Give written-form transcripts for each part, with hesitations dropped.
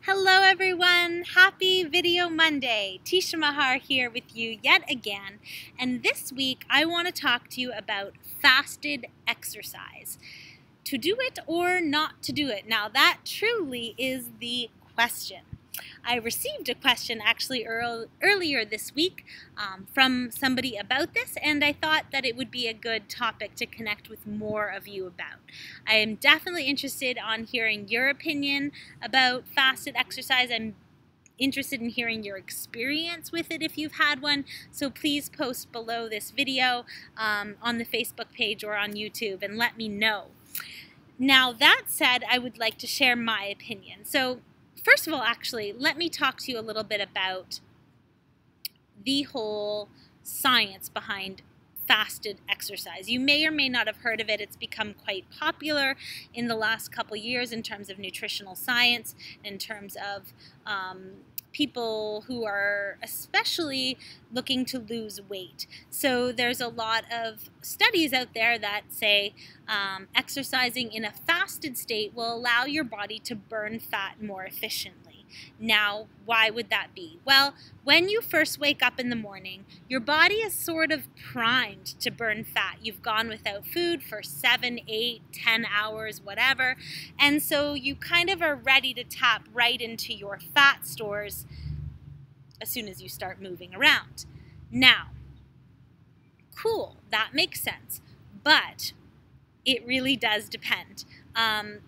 Hello everyone! Happy Video Monday! Teshia Maher here with you yet again, and this week I want to talk to you about fasted exercise. To do it or not to do it? Now that truly is the question. I received a question actually earlier this week from somebody about this, and I thought that it would be a good topic to connect with more of you about. I am definitely interested on hearing your opinion about fasted exercise. I'm interested in hearing your experience with it if you've had one, so please post below this video on the Facebook page or on YouTube and let me know. Now that said, I would like to share my opinion. So first of all, actually, let me talk to you a little bit about the whole science behind fasted exercise. You may or may not have heard of it. It's become quite popular in the last couple years in terms of nutritional science, in terms of people who are especially looking to lose weight. So there's a lot of studies out there that say exercising in a fasted state will allow your body to burn fat more efficiently. Now, why would that be? Well, when you first wake up in the morning, your body is sort of primed to burn fat. You've gone without food for 7, 8, 10 hours, whatever, and so you kind of are ready to tap right into your fat stores as soon as you start moving around. Now, cool, that makes sense, but it really does depend.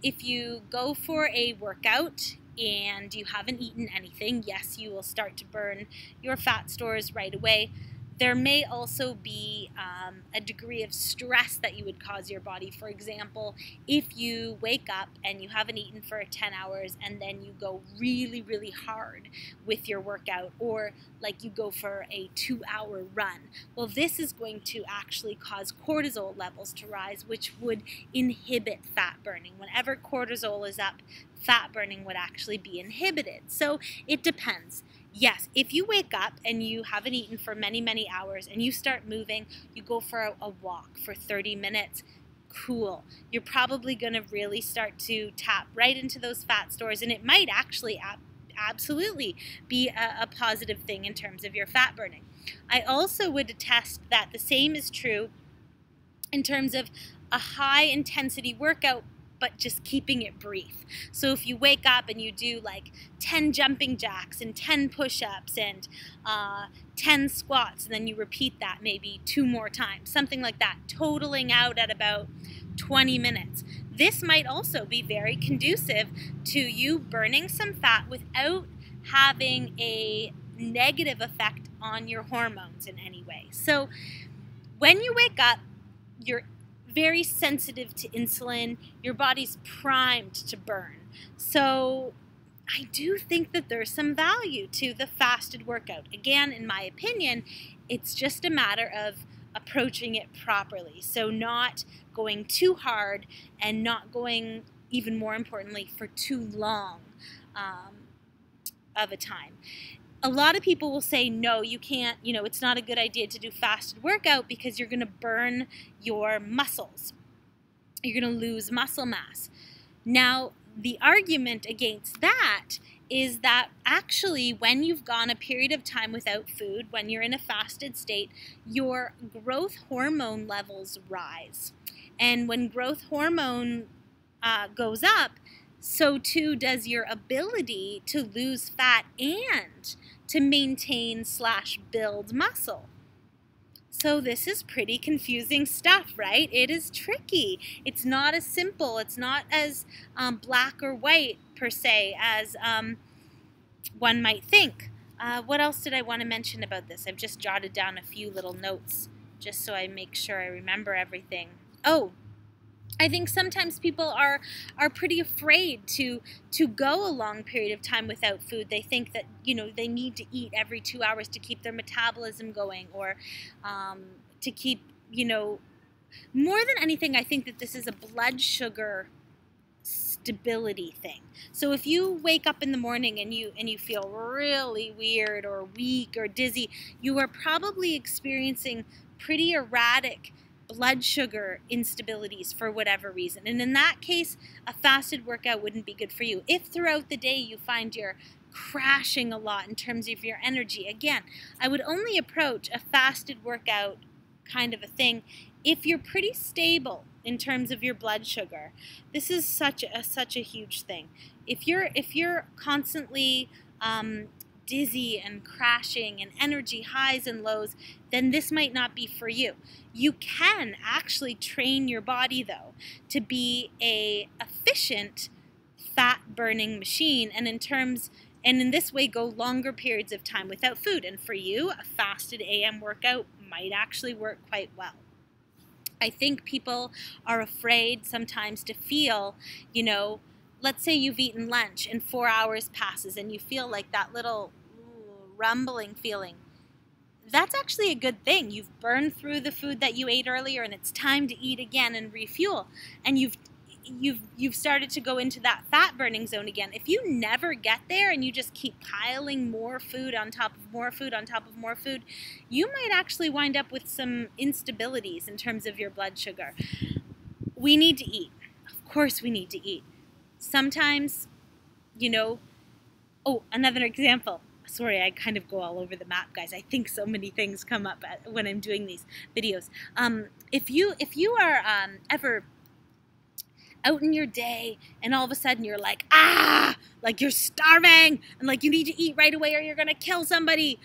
If you go for a workout and you haven't eaten anything, yes, you will start to burn your fat stores right away. There may also be a degree of stress that you would cause your body. For example, if you wake up and you haven't eaten for 10 hours and then you go really, really hard with your workout, or like you go for a 2-hour run, well, this is going to actually cause cortisol levels to rise, which would inhibit fat burning. Whenever cortisol is up, fat burning would actually be inhibited. So it depends. Yes, if you wake up and you haven't eaten for many, many hours and you start moving, you go for a walk for 30 minutes, cool. You're probably going to really start to tap right into those fat stores, and it might actually absolutely be a positive thing in terms of your fat burning. I also would attest that the same is true in terms of a high intensity workout, but just keeping it brief. So if you wake up and you do like 10 jumping jacks and 10 push-ups and 10 squats, and then you repeat that maybe 2 more times, something like that, totaling out at about 20 minutes. This might also be very conducive to you burning some fat without having a negative effect on your hormones in any way. So when you wake up, you're very sensitive to insulin, your body's primed to burn. So I do think that there's some value to the fasted workout. Again, in my opinion, it's just a matter of approaching it properly. So not going too hard and not going, even more importantly, for too long of a time. A lot of people will say, no, you can't, it's not a good idea to do fasted workout because you're going to burn your muscles. You're going to lose muscle mass. Now, the argument against that is that actually when you've gone a period of time without food, when you're in a fasted state, your growth hormone levels rise. And when growth hormone goes up, so too does your ability to lose fat and to maintain / build muscle. So this is pretty confusing stuff, right? It is tricky. It's not as simple. It's not as black or white per se as one might think. What else did I want to mention about this? I've just jotted down a few little notes just so I make sure I remember everything. Oh, I think sometimes people are pretty afraid to go a long period of time without food. They think that, they need to eat every 2 hours to keep their metabolism going, or to keep, more than anything, I think that this is a blood sugar stability thing. So if you wake up in the morning and you feel really weird or weak or dizzy, you are probably experiencing pretty erratic blood sugar instabilities for whatever reason. And in that case, a fasted workout wouldn't be good for you. If throughout the day you find you're crashing a lot in terms of your energy, again, I would only approach a fasted workout kind of a thing if you're pretty stable in terms of your blood sugar. This is such a huge thing. If you're constantly dizzy and crashing and energy highs and lows, then this might not be for you. You can actually train your body though to be a efficient fat burning machine, and in this way go longer periods of time without food. And for you, a fasted AM workout might actually work quite well. I think people are afraid sometimes to feel, let's say you've eaten lunch and 4 hours passes and you feel like that little rumbling feeling. That's actually a good thing. You've burned through the food that you ate earlier and it's time to eat again and refuel. And you've started to go into that fat burning zone again. If you never get there and you just keep piling more food on top of more food on top of more food, you might actually wind up with some instabilities in terms of your blood sugar. We need to eat. Of course we need to eat. Sometimes, another example. Sorry, I kind of go all over the map, guys. I think so many things come up when I'm doing these videos. If you are ever out in your day and all of a sudden you're like, like you're starving and like you need to eat right away or you're gonna kill somebody.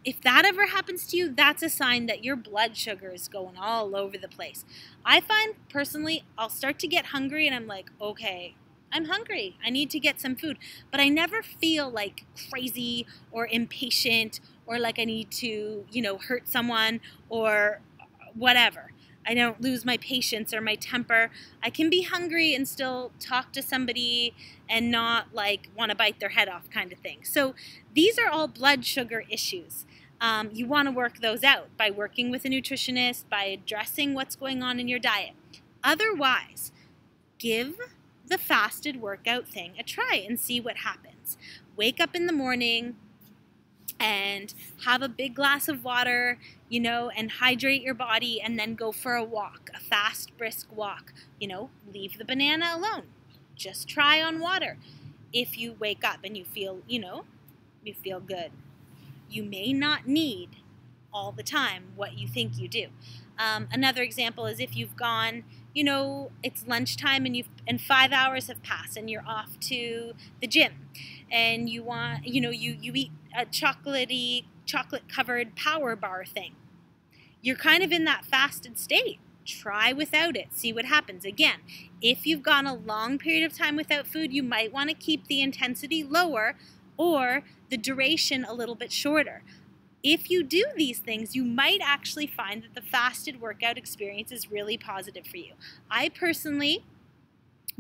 If that ever happens to you, that's a sign that your blood sugar is going all over the place. I find personally, I'll start to get hungry and I'm like, okay, I'm hungry. I need to get some food. But I never feel like crazy or impatient or like I need to, hurt someone or whatever. I don't lose my patience or my temper. I can be hungry and still talk to somebody and not like want to bite their head off kind of thing. So these are all blood sugar issues. You want to work those out by working with a nutritionist, by addressing what's going on in your diet. Otherwise, give the fasted workout thing a try and see what happens. Wake up in the morning and have a big glass of water, and hydrate your body and then go for a walk, a fast, brisk walk. Leave the banana alone. Just try on water. If you wake up and you feel, you feel good, you may not need all the time what you think you do. Another example is if you've gone, it's lunchtime and 5 hours have passed and you're off to the gym and you want, you eat a chocolate-covered power bar thing. You're kind of in that fasted state. Try without it. See what happens. Again, if you've gone a long period of time without food, you might want to keep the intensity lower or the duration a little bit shorter. If you do these things, you might actually find that the fasted workout experience is really positive for you. I personally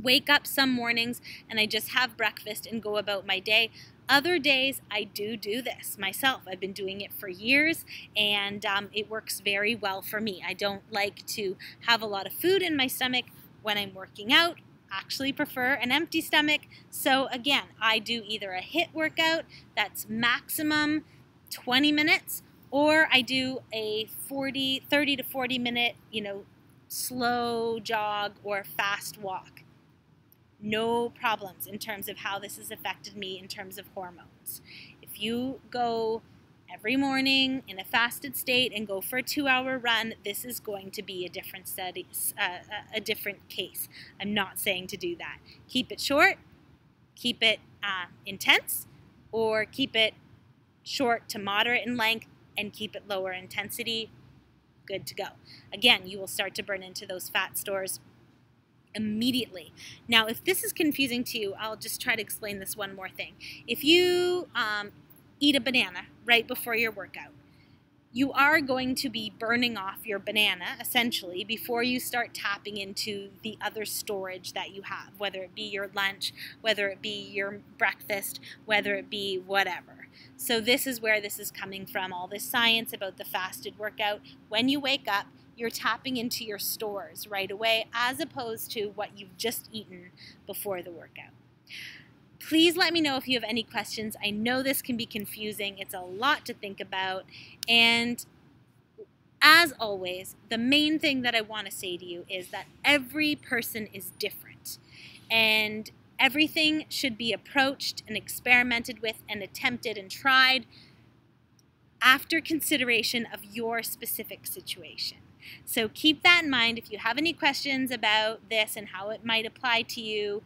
wake up some mornings and I just have breakfast and go about my day. Other days, I do this myself. I've been doing it for years, and it works very well for me. I don't like to have a lot of food in my stomach when I'm working out. Actually prefer an empty stomach. So again, I do either a HIIT workout that's maximum 20 minutes, or I do a 30 to 40 minute, slow jog or fast walk. No problems in terms of how this has affected me in terms of hormones. If you go every morning in a fasted state and go for a 2-hour run, this is going to be a different study, a different case. I'm not saying to do that. Keep it short, keep it intense, or keep it short to moderate in length and keep it lower intensity. Good to go. Again, you will start to burn into those fat stores immediately. Now, if this is confusing to you, I'll just try to explain this one more thing. If you eat a banana right before your workout, you are going to be burning off your banana, essentially, before you start tapping into the other storage that you have, whether it be your lunch, whether it be your breakfast, whether it be whatever. So this is where this is coming from, all this science about the fasted workout. When you wake up, you're tapping into your stores right away, as opposed to what you've just eaten before the workout. Please let me know if you have any questions. I know this can be confusing. It's a lot to think about. And as always, the main thing that I want to say to you is that every person is different, and everything should be approached and experimented with and attempted and tried after consideration of your specific situation. So keep that in mind. If you have any questions about this and how it might apply to you,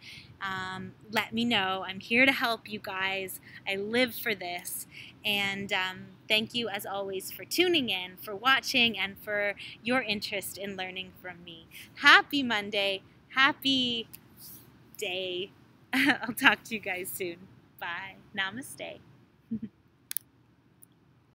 let me know. I'm here to help you guys. I live for this. And thank you, as always, for tuning in, for watching, and for your interest in learning from me. Happy Monday. Happy day. I'll talk to you guys soon. Bye. Namaste.